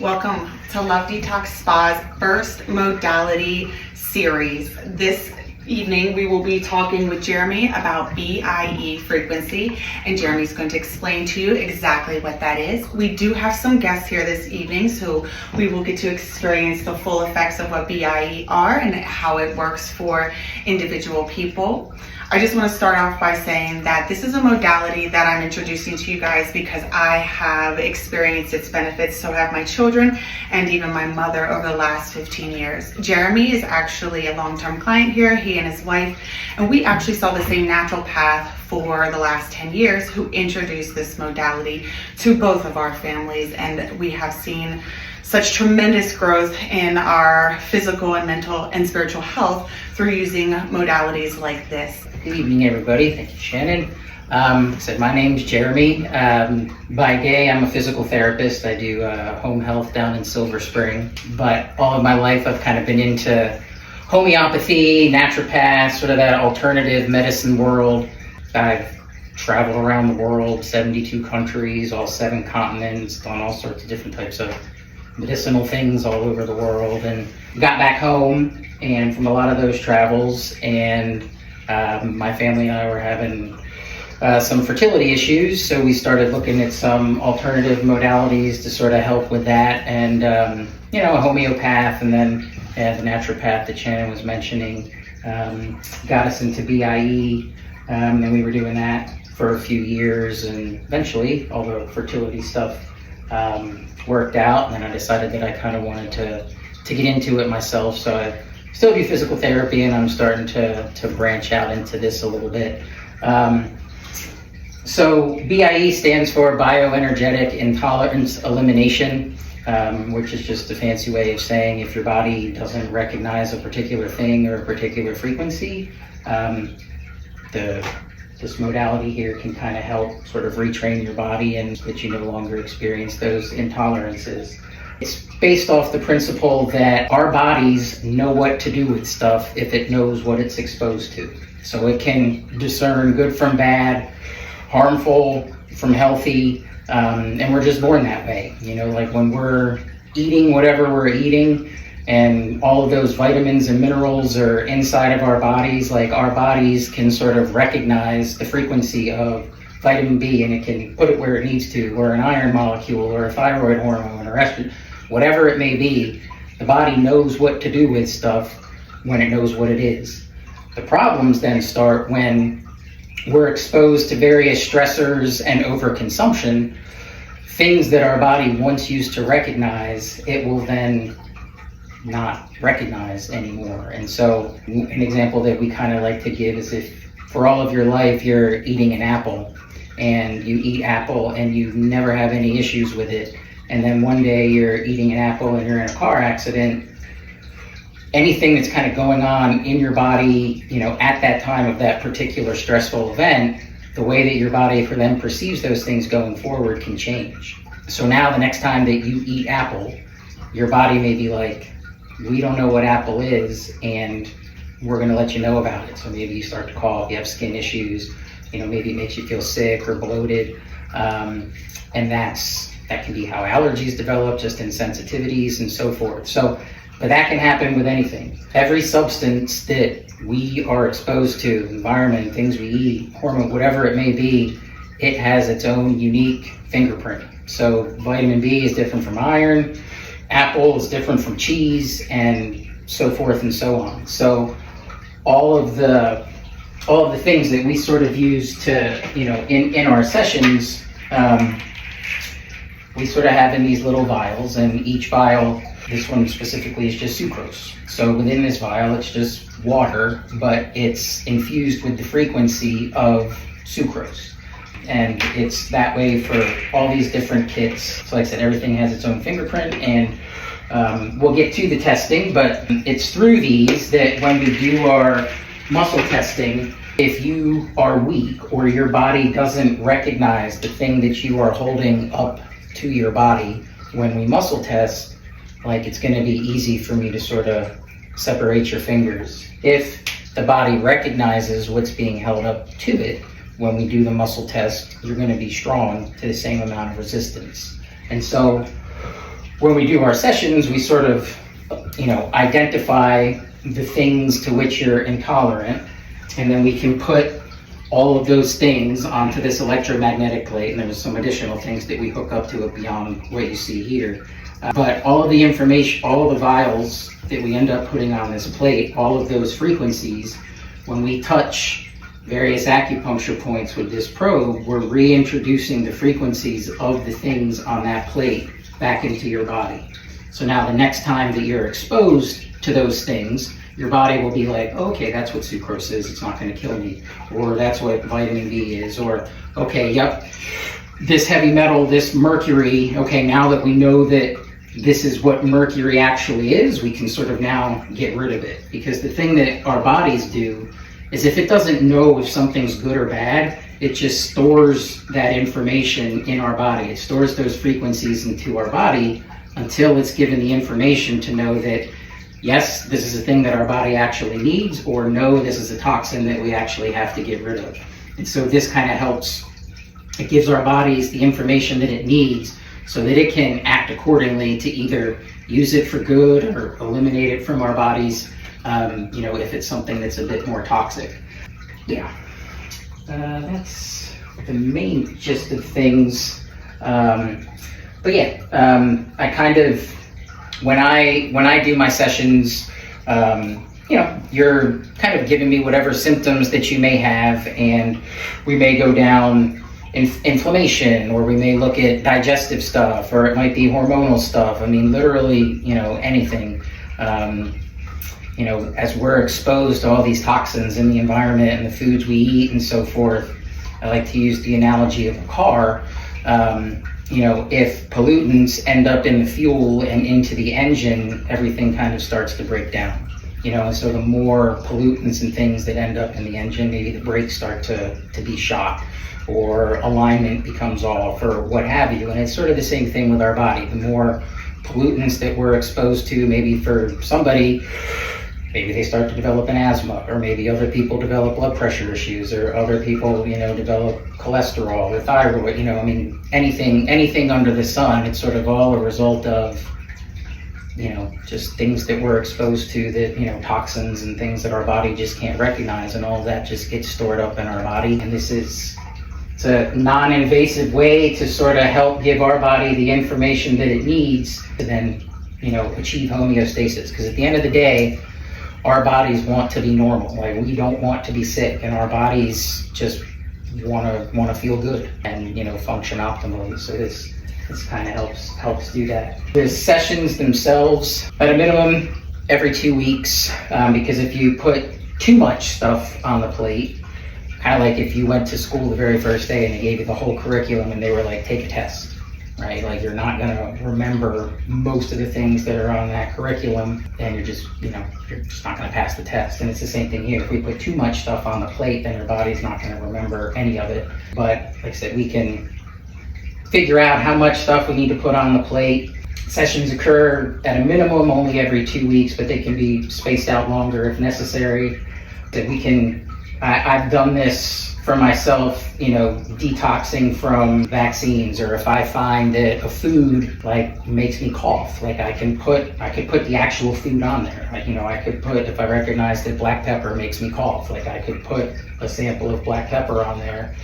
Welcome to Love Detox Spa's first modality series. This evening we will be talking with Jeremy about BIE frequency, and Jeremy's going to explain to you exactly what that is. We do have some guests here this evening, so we will get to experience the full effects of what BIE are and how it works for individual people. I just want to start off by saying that this is a modality that I'm introducing to you guys because I have experienced its benefits, so have my children and even my mother over the last 15 years. Jeremy is actually a long-term client here, he and his wife, and we actually saw the same natural path for the last 10 years who introduced this modality to both of our families, and we have seen such tremendous growth in our physical and mental and spiritual health through using modalities like this. Good evening, everybody. Thank you, Shannon. My name's Jeremy. By day, I'm a physical therapist. I do home health down in Silver Spring. But all of my life, I've kind of been into homeopathy, naturopaths, sort of that alternative medicine world. I've traveled around the world, 72 countries, all 7 continents, done all sorts of different types of medicinal things all over the world, and got back home and from a lot of those travels, and my family and I were having some fertility issues, so we started looking at some alternative modalities to sort of help with that, and a homeopath, and then the naturopath that Shannon was mentioning got us into BIE, and we were doing that for a few years, and eventually all the fertility stuff worked out, and then I decided that I kind of wanted to get into it myself, so I still do physical therapy, and I'm starting to branch out into this a little bit. So BIE stands for Bio Energetic Intolerance Elimination, which is just a fancy way of saying if your body doesn't recognize a particular thing or a particular frequency, this modality here can kind of help sort of retrain your body and that you no longer experience those intolerances. It's based off the principle that our bodies know what to do with stuff if it knows what it's exposed to. So it can discern good from bad, harmful from healthy, and we're just born that way. Like when we're eating whatever we're eating, and all of those vitamins and minerals are inside of our bodies, like our bodies can sort of recognize the frequency of vitamin B, and it can put it where it needs to, or an iron molecule, or a thyroid hormone, or estrogen, whatever it may be. The body knows what to do with stuff when it knows what it is. The problems then start when we're exposed to various stressors and overconsumption, things that our body once used to recognize, it will then not recognize anymore. And so an example that we kind of like to give is if for all of your life you're eating an apple, and you eat apple and you never have any issues with it, and then one day you're eating an apple and you're in a car accident, anything that's kind of going on in your body, at that time of that particular stressful event, the way that your body then perceives those things going forward can change. So now the next time that you eat apple, your body may be like, we don't know what apple is, and we're going to let you know about it. So maybe you start to cough, you have skin issues, maybe it makes you feel sick or bloated, and that can be how allergies develop, just insensitivities and so forth. But that can happen with anything. Every substance that we are exposed to, environment, things we eat, hormone, whatever it may be, it has its own unique fingerprint. So vitamin B is different from iron, apple is different from cheese, and so forth and so on. So all of the things that we sort of use to, in our sessions, we sort of have in these little vials, and each vial, this one specifically, is just sucrose. So within this vial, it's just water, but it's infused with the frequency of sucrose. And it's that way for all these different kits. So like I said, everything has its own fingerprint, and we'll get to the testing, but it's through these that when we do our muscle testing, if you are weak or your body doesn't recognize the thing that you are holding up to your body, when we muscle test, like it's going to be easy for me to sort of separate your fingers. If the body recognizes what's being held up to it, when we do the muscle test, you're going to be strong to the same amount of resistance. And so when we do our sessions, we sort of, identify the things to which you're intolerant, and then we can put all of those things onto this electromagnetic plate, and there's some additional things that we hook up to it beyond what you see here. But all of the information, all of the vials that we end up putting on this plate, all of those frequencies, when we touch various acupuncture points with this probe, we're reintroducing the frequencies of the things on that plate back into your body. So now the next time that you're exposed to those things, your body will be like, okay, that's what sucrose is, it's not going to kill me. Or that's what vitamin B is. Or, okay, yep, this heavy metal, this mercury, okay, now that we know that this is what mercury actually is, we can sort of now get rid of it. Because the thing that our bodies do is if it doesn't know if something's good or bad, it just stores that information in our body. It stores those frequencies into our body until it's given the information to know that, yes, this is a thing that our body actually needs, or no, this is a toxin that we actually have to get rid of. And so this kind of helps, it gives our bodies the information that it needs so that it can act accordingly to either use it for good or eliminate it from our bodies, if it's something that's a bit more toxic. Yeah, that's the main gist of things. But yeah, I kind of, when I do my sessions, you're kind of giving me whatever symptoms that you may have, and we may go down inflammation, or we may look at digestive stuff, or it might be hormonal stuff. I mean, literally, anything. As we're exposed to all these toxins in the environment and the foods we eat and so forth, I like to use the analogy of a car. If pollutants end up in the fuel and into the engine, everything kind of starts to break down. And so the more pollutants and things that end up in the engine, maybe the brakes start to be shot, or alignment becomes off, or what have you. And it's sort of the same thing with our body. The more pollutants that we're exposed to, maybe for somebody, maybe they start to develop an asthma, or maybe other people develop blood pressure issues, or other people, develop cholesterol or thyroid, anything under the sun. It's sort of all a result of, just things that we're exposed to that, toxins and things that our body just can't recognize, and all of that just gets stored up in our body. And it's a non-invasive way to sort of help give our body the information that it needs to then, achieve homeostasis. Because at the end of the day, our bodies want to be normal. Like, we don't want to be sick, and our bodies just want to feel good and function optimally. So this kind of helps do that. The sessions themselves, at a minimum, every 2 weeks, because if you put too much stuff on the plate, kind of like if you went to school the very first day and they gave you the whole curriculum and they were like, take a test, right? Like, you're not going to remember most of the things that are on that curriculum, and you're just not going to pass the test. And it's the same thing here. If we put too much stuff on the plate, then your body's not going to remember any of it. But like I said, we can figure out how much stuff we need to put on the plate. Sessions occur at a minimum only every 2 weeks, but they can be spaced out longer if necessary. That we can, I've done this for myself, detoxing from vaccines, or if I find that a food makes me cough, I could put the actual food on there. I could put, if I recognize that black pepper makes me cough, I could put a sample of black pepper on there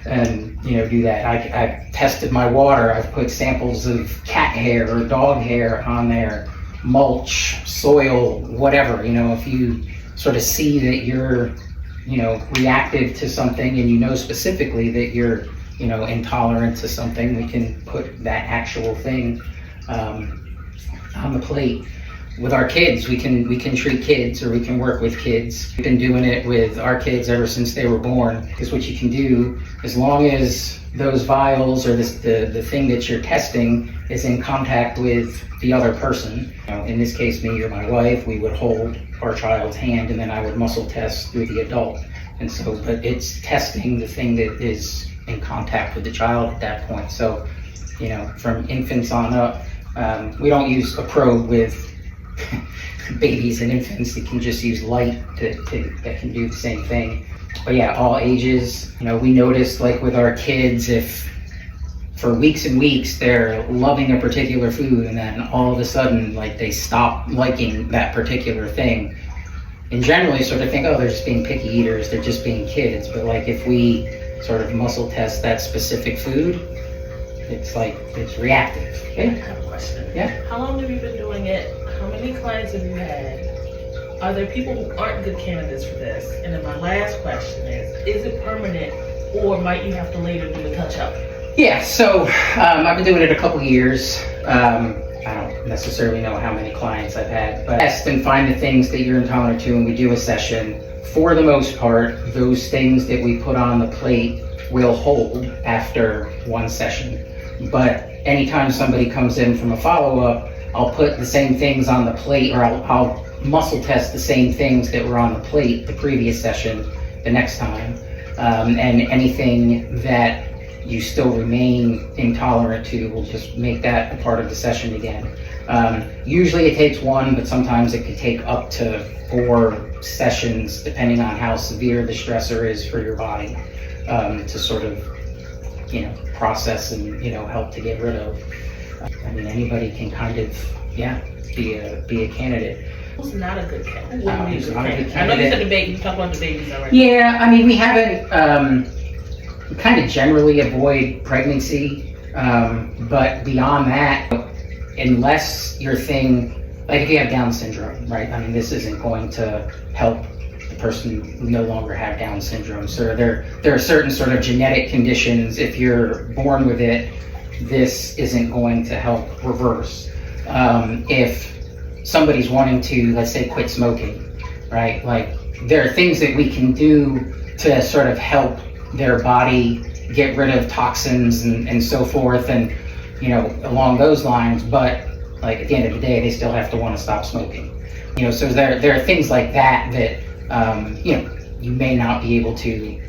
and do that. I've tested my water. I've put samples of cat hair or dog hair on there, mulch, soil, whatever. If you sort of see that you're reactive to something, and specifically that you're intolerant to something, we can put that actual thing on the plate. With our kids, we can treat kids, or we can work with kids. We've been doing it with our kids ever since they were born, because what you can do, as long as those vials or the thing that you're testing is in contact with the other person, in this case me or my wife, we would hold our child's hand, and then I would muscle test through the adult. And so, but it's testing the thing that is in contact with the child at that point. So, from infants on up, we don't use a probe with babies and infants. You can just use light that can do the same thing. But yeah, all ages. We noticed, with our kids, if for weeks and weeks they're loving a particular food, and then all of a sudden like they stop liking that particular thing. And generally sort of think, oh, they're just being picky eaters, they're just being kids. But like if we sort of muscle test that specific food, it's like it's reactive. I have a question. Yeah. How long have you been doing it? How many clients have you had? Are there people who aren't good candidates for this? And then my last question is it permanent, or might you have to later do a touch-up? Yeah, so I've been doing it a couple years. I don't necessarily know how many clients I've had, but test and find the things that you're intolerant to, and we do a session. For the most part, those things that we put on the plate will hold after one session. But anytime somebody comes in from a follow-up, I'll put the same things on the plate, or I'll muscle test the same things that were on the plate the previous session the next time. And anything that you still remain intolerant to, we'll just make that a part of the session again. Usually it takes one, but sometimes it could take up to 4 sessions, depending on how severe the stressor is for your body, to sort of, process and, help to get rid of. I mean, anybody can kind of, be a candidate. Who's not a good candidate? Who's not a good I know you candidate? said the baby, you talked about the babies already. Yeah, I mean, we haven't, we kind of generally avoid pregnancy, but beyond that, unless your thing, like if you have Down syndrome, right? I mean, this isn't going to help the person no longer have Down syndrome. So there are certain sort of genetic conditions. If you're born with it, this isn't going to help reverse. If somebody's wanting to, let's say, quit smoking, right? Like there are things that we can do to sort of help their body get rid of toxins and so forth, and along those lines. But like at the end of the day, they still have to want to stop smoking. So there are things like that you may not be able to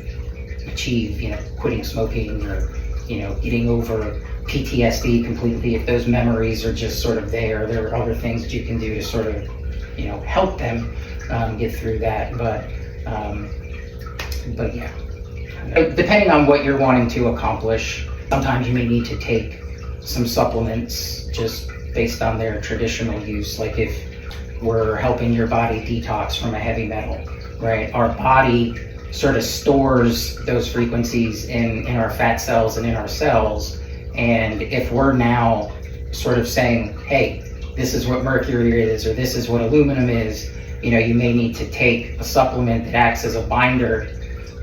achieve, quitting smoking, or getting over PTSD completely if those memories are just sort of there. There are other things that you can do to sort of help them get through that. But yeah. Depending on what you're wanting to accomplish, sometimes you may need to take some supplements just based on their traditional use. Like if we're helping your body detox from a heavy metal, right? Our body sort of stores those frequencies in our fat cells and in our cells. And if we're now sort of saying, hey, this is what mercury is, or this is what aluminum is, you may need to take a supplement that acts as a binder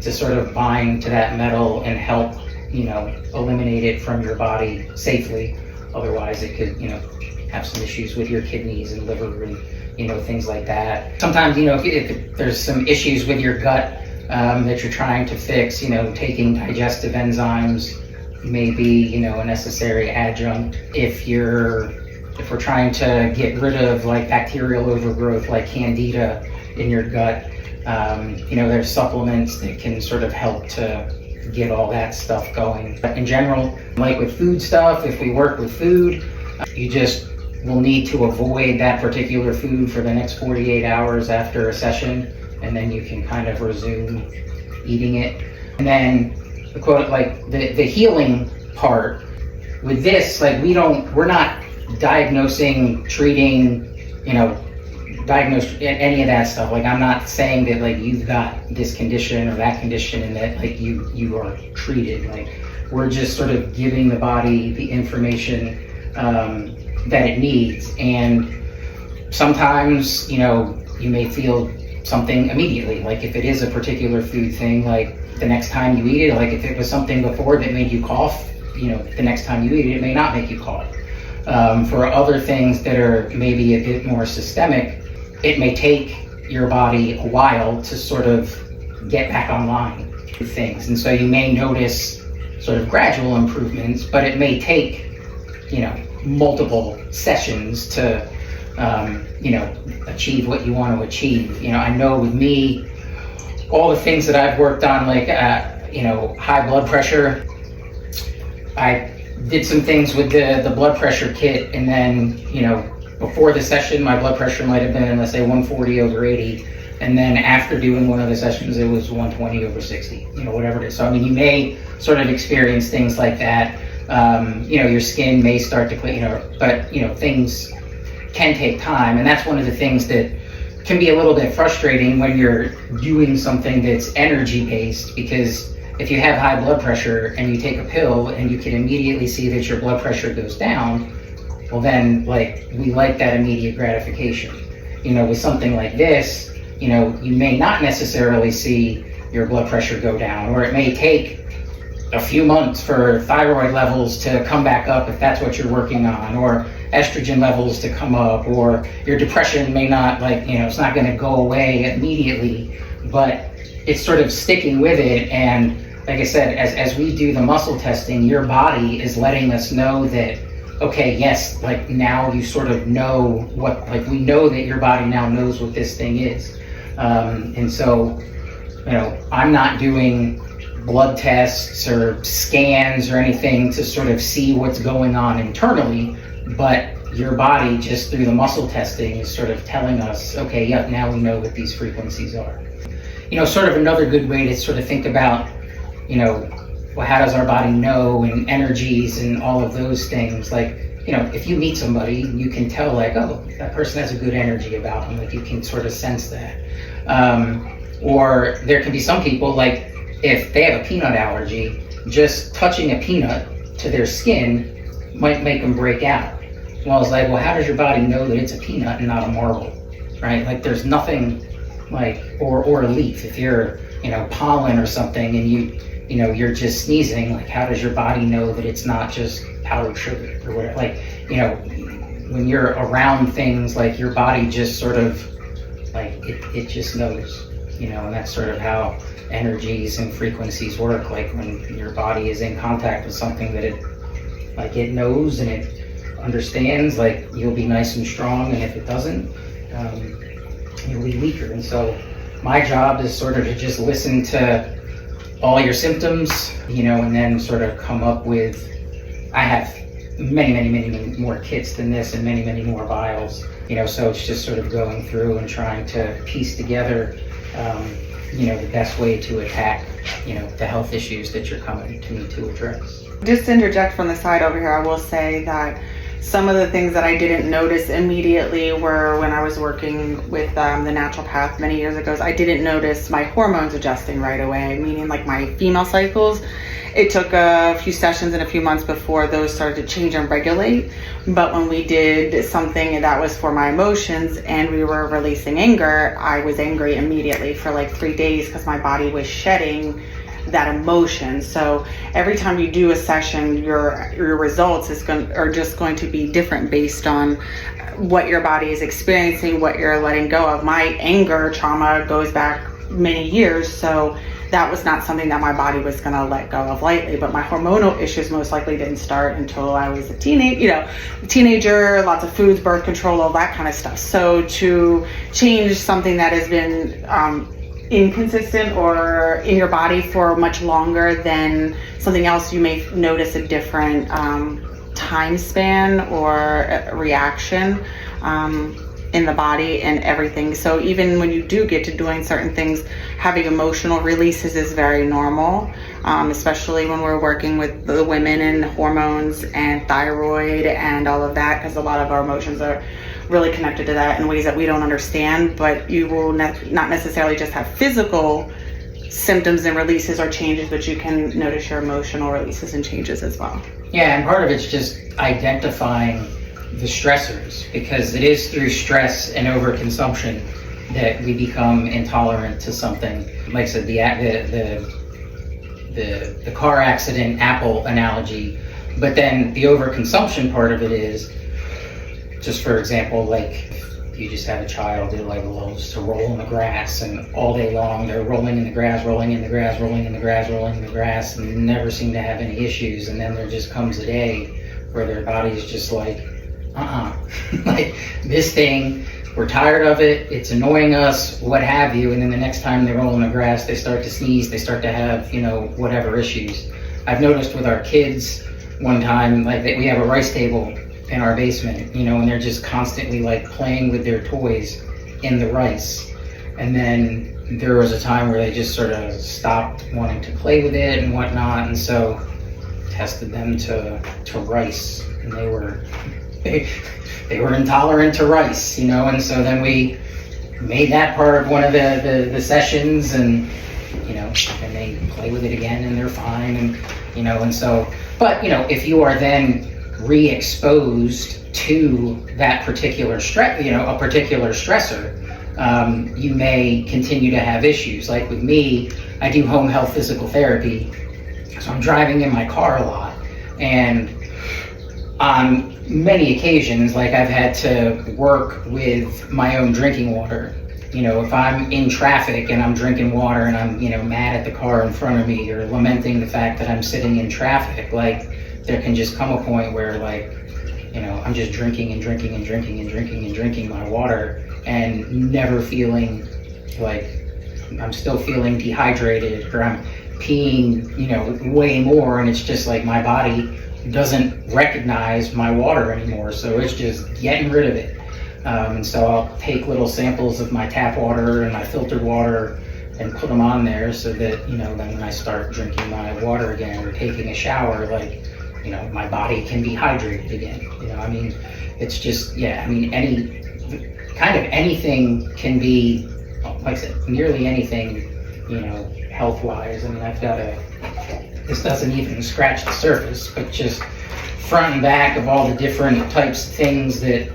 to sort of bind to that metal and help, eliminate it from your body safely. Otherwise it could, have some issues with your kidneys and liver and, things like that. Sometimes, if there's some issues with your gut that you're trying to fix, taking digestive enzymes may be, a necessary adjunct. If we're trying to get rid of like bacterial overgrowth like candida in your gut, there's supplements that can sort of help to get all that stuff going. But in general, like with food stuff, if we work with food, you just will need to avoid that particular food for the next 48 hours after a session, and then you can kind of resume eating it. And then the quote, like the healing part with this, like we're not diagnosing, treating, diagnose any of that stuff. Like I'm not saying that like you've got this condition or that condition and that like you are treated. Like we're just sort of giving the body the information that it needs. And sometimes you may feel something immediately, like if it is a particular food thing, like the next time you eat it, like if it was something before that made you cough, the next time you eat it, it may not make you cough. For other things that are maybe a bit more systemic, it may take your body a while to sort of get back online with things. And so you may notice sort of gradual improvements, but it may take, multiple sessions to, achieve what you want to achieve. I know with me, all the things that I've worked on, like, high blood pressure, I did some things with the blood pressure kit, and then, before the session, my blood pressure might have been, let's say, 140/80, and then after doing one of the sessions, it was 120/60, whatever it is. So, I mean, you may sort of experience things like that. Your skin may start to clean, but things can take time. And that's one of the things that can be a little bit frustrating when you're doing something that's energy based, because if you have high blood pressure and you take a pill and you can immediately see that your blood pressure goes down, well then, we like that immediate gratification. With something like this, you may not necessarily see your blood pressure go down, or it may take a few months for thyroid levels to come back up if that's what you're working on, or estrogen levels to come up, or your depression may not, it's not going to go away immediately, but it's sort of sticking with it. And like I said, as we do the muscle testing, your body is letting us know that, okay, yes, now you sort of know what, we know that your body now knows what this thing is. And so, I'm not doing blood tests or scans or anything to sort of see what's going on internally, but your body, just through the muscle testing, is sort of telling us, okay, yep, now we know what these frequencies are. Sort of another good way to sort of think about, how does our body know, and energies and all of those things. If you meet somebody, you can tell, oh, that person has a good energy about them. You can sort of sense that. Or there can be some people, if they have a peanut allergy, just touching a peanut to their skin might make them break out. Well, it's how does your body know that it's a peanut and not a marble, right? There's nothing or a leaf. If you're, pollen or something, and you're just sneezing, how does your body know that it's not just powdered sugar or whatever? When you're around things, your body just sort of, it just knows, and that's sort of how energies and frequencies work. When your body is in contact with something that it knows and it understands, you'll be nice and strong, and if it doesn't, you'll be weaker. And so my job is sort of to just listen to all your symptoms, and then sort of come up with, I have many more kits than this, and many more vials, so it's just sort of going through and trying to piece together, the best way to attack, the health issues that you're coming to me to address. Just to interject from the side over here, I will say that some of the things that I didn't notice immediately were when I was working with the naturopath many years ago. I didn't notice my hormones adjusting right away, meaning my female cycles. It took a few sessions and a few months before those started to change and regulate. But when we did something that was for my emotions and we were releasing anger, I was angry immediately for 3 days because my body was shedding that emotion. So every time you do a session, your results are just going to be different based on what your body is experiencing, what you're letting go of. My anger trauma goes back many years, so that was not something that my body was going to let go of lightly. But my hormonal issues most likely didn't start until I was a teenager, lots of foods, birth control, all that kind of stuff. So to change something that has been inconsistent or in your body for much longer than something else, you may notice a different time span or reaction in the body and everything. So even when you do get to doing certain things, having emotional releases is very normal, especially when we're working with the women and hormones and thyroid and all of that, because a lot of our emotions are really connected to that in ways that we don't understand. But you will not necessarily just have physical symptoms and releases or changes, but you can notice your emotional releases and changes as well. Yeah, and part of it's just identifying the stressors, because it is through stress and overconsumption that we become intolerant to something. Like I said, the car accident apple analogy, but then the overconsumption part of it is, just for example, you just have a child that loves to roll in the grass, and all day long they're rolling in the grass, and never seem to have any issues. And then there just comes a day where their body's just this thing, we're tired of it, it's annoying us, what have you. And then the next time they roll in the grass, they start to sneeze, they start to have, whatever issues. I've noticed with our kids one time, we have a rice table in our basement, and they're just constantly playing with their toys in the rice. And then there was a time where they just sort of stopped wanting to play with it and whatnot. And so tested them to rice, and they were intolerant to rice, and so then we made that part of one of the sessions, and and they play with it again and they're fine, and so, but if you are then re-exposed to that particular a particular stressor, you may continue to have issues. Like with me, I do home health physical therapy, so I'm driving in my car a lot, and on many occasions, like I've had to work with my own drinking water. If I'm in traffic and I'm drinking water and I'm, mad at the car in front of me, or lamenting the fact that I'm sitting in traffic, like there can just come a point where, like, I'm just drinking and drinking and drinking and drinking and drinking my water, and never feeling like I'm still feeling dehydrated, or I'm peeing, way more, and it's just like my body doesn't recognize my water anymore, so it's just getting rid of it. And so I'll take little samples of my tap water and my filtered water and put them on there, so that then when I start drinking my water again or taking a shower, like my body can be hydrated again. It's just, any kind of anything can be, like I said, nearly anything, health-wise. I've got this doesn't even scratch the surface, but just front and back of all the different types of things that,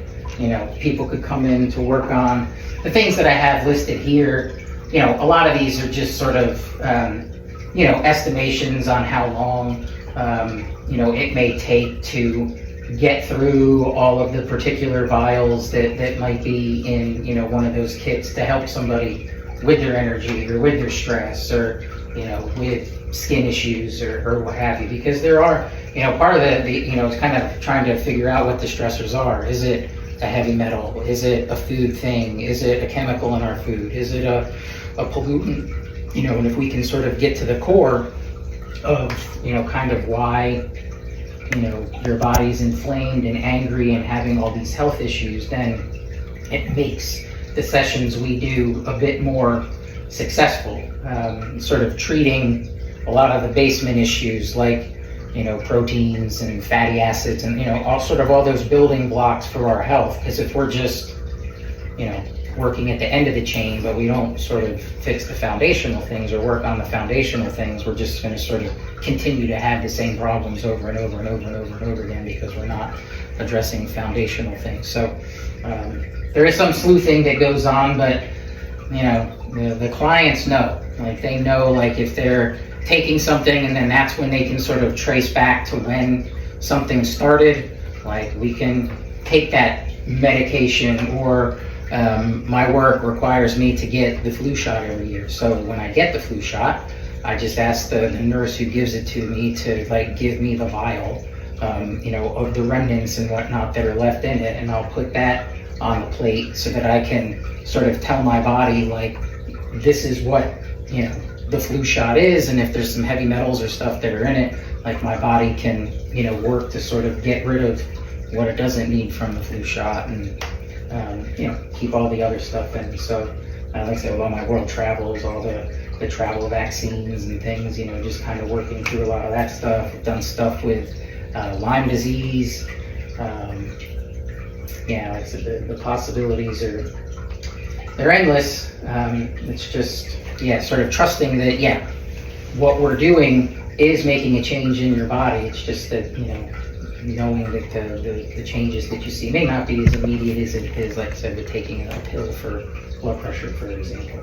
people could come in to work on. The things that I have listed here, a lot of these are just sort of, estimations on how long, it may take to get through all of the particular vials that might be in, one of those kits to help somebody with their energy or with their stress, or, with skin issues or what have you. Because there are, part of it's kind of trying to figure out what the stressors are. Is it a heavy metal? Is it a food thing? Is it a chemical in our food? Is it a pollutant? And if we can sort of get to the core of, kind of why, your body's inflamed and angry and having all these health issues, then it makes the sessions we do a bit more successful, sort of treating a lot of the basement issues, like proteins and fatty acids, and all those building blocks for our health. Because if we're just working at the end of the chain, but we don't sort of fix the foundational things or work on the foundational things, we're just going to sort of continue to have the same problems over and over and over and over and over again, because we're not addressing foundational things. So there is some sleuthing that goes on, but the clients know, like they know, like if they're taking something and then that's when they can sort of trace back to when something started, like we can take that medication, or my work requires me to get the flu shot every year. So when I get the flu shot, I just ask the nurse who gives it to me to give me the vial, of the remnants and whatnot that are left in it, and I'll put that on the plate so that I can sort of tell my body, like, this is what, the flu shot is, and if there's some heavy metals or stuff that are in it, like my body can, work to sort of get rid of what it doesn't need from the flu shot, and, keep all the other stuff in. So, like I said, with all my world travels, all the travel vaccines and things, just kind of working through a lot of that stuff. I've done stuff with Lyme disease. Like I said, the possibilities they're endless. It's just, sort of trusting that, what we're doing is making a change in your body. It's just that, knowing that the changes that you see may not be as immediate as it is, like I said, with taking a pill for blood pressure, for example.